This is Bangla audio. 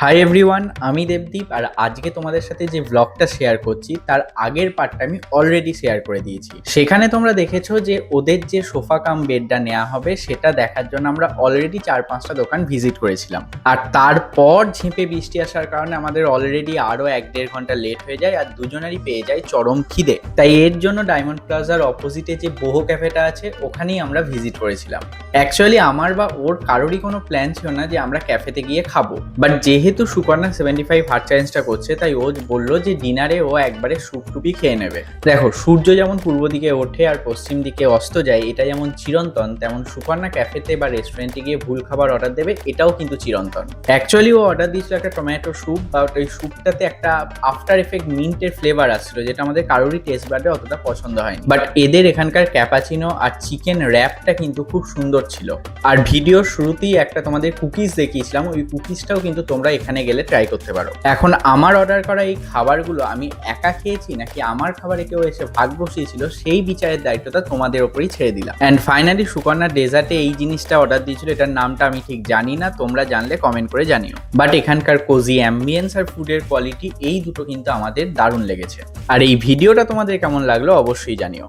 হাই এভরিওয়ান, আমি দেবদীপ। আর আজকে তোমাদের সাথে যে ব্লগটা শেয়ার করছি তার আগের পার্টটা আমি অলরেডি শেয়ার করে দিয়েছি। সেখানে তোমরা দেখেছো যে ওদের যে সোফা কাম বেডটা নেওয়া হবে সেটা দেখার জন্য আমরা অলরেডি 4-5টা দোকান ভিজিট করেছিলাম। আর তারপর ঝেঁপে বৃষ্টি আসার কারণে আমাদের অলরেডি আরও 1-1.5 ঘন্টা লেট হয়ে যায় আর দুজনেরই পেয়ে যায় চরম খিদে। তাই এর জন্য ডায়মন্ড প্লাজার অপোজিটে যে বোহো ক্যাফেটা আছে ওখানেই আমরা ভিজিট করেছিলাম। অ্যাকচুয়ালি আমার বা ওর কারোরই কোনো প্ল্যান ছিল না যে আমরা ক্যাফেতে গিয়ে খাবো, বাট যেহেতু সুকন্যা 75 হার্ট চ্যালেঞ্জটা করছে তাই ও বললো যে ডিনারে ও একবারে স্যুপ টুপি খেয়ে নেবে। দেখো, সূর্য যেমন পূর্ব দিকে ওঠে আর পশ্চিম দিকে অস্ত যায়, এটা যেমন চিরন্তন, তেমন সুকন্যা ক্যাফেতে বা রেস্টুরেন্টে গিয়ে ভুল খাবার অর্ডার দেবে এটাও কিন্তু চিরন্তন। অ্যাকচুয়ালি ও অর্ডার দিয়েছিল একটা টমেটো স্যুপ, বা ওই স্যুপটাতে একটা আফটার এফেক্ট মিন্টের ফ্লেভার আসছিল, যেটা আমাদের কারোরই টেস্ট বাডে অতটা পছন্দ হয়নি। বাট এদের এখানকার ক্যাপাচিনো আর চিকেন র্যাপটা কিন্তু খুব সুন্দর ছিল। আর ভিডিওর শুরুতেই একটা তোমাদের কুকিজ দেখিয়েছিলাম, ওই কুকিজটাও কিন্তু তোমরা এখানে গেলে ট্রাই করতে পারো। এখন আমার অর্ডার করা এই খাবারগুলো আমি একা খেয়েছি নাকি আমার খাবারে কেউ এসে ভাগ বসিয়েছিল, সেই বিচারের দায়িত্বটা তোমাদের ওপরই ছেড়ে দিলাম। অ্যান্ড ফাইনালি সুকন্যা ডেজার্টে এই জিনিসটা অর্ডার দিয়েছিল, এটার নামটা আমি ঠিক জানি না, তোমরা জানলে কমেন্ট করে জানিও। বাট এখানকার কোজি অ্যাম্বিয়েন্স আর ফুডের কোয়ালিটি এই দুটো কিন্তু আমাদের দারুণ লেগেছে। আর এই ভিডিওটা তোমাদের কেমন লাগলো অবশ্যই জানিও।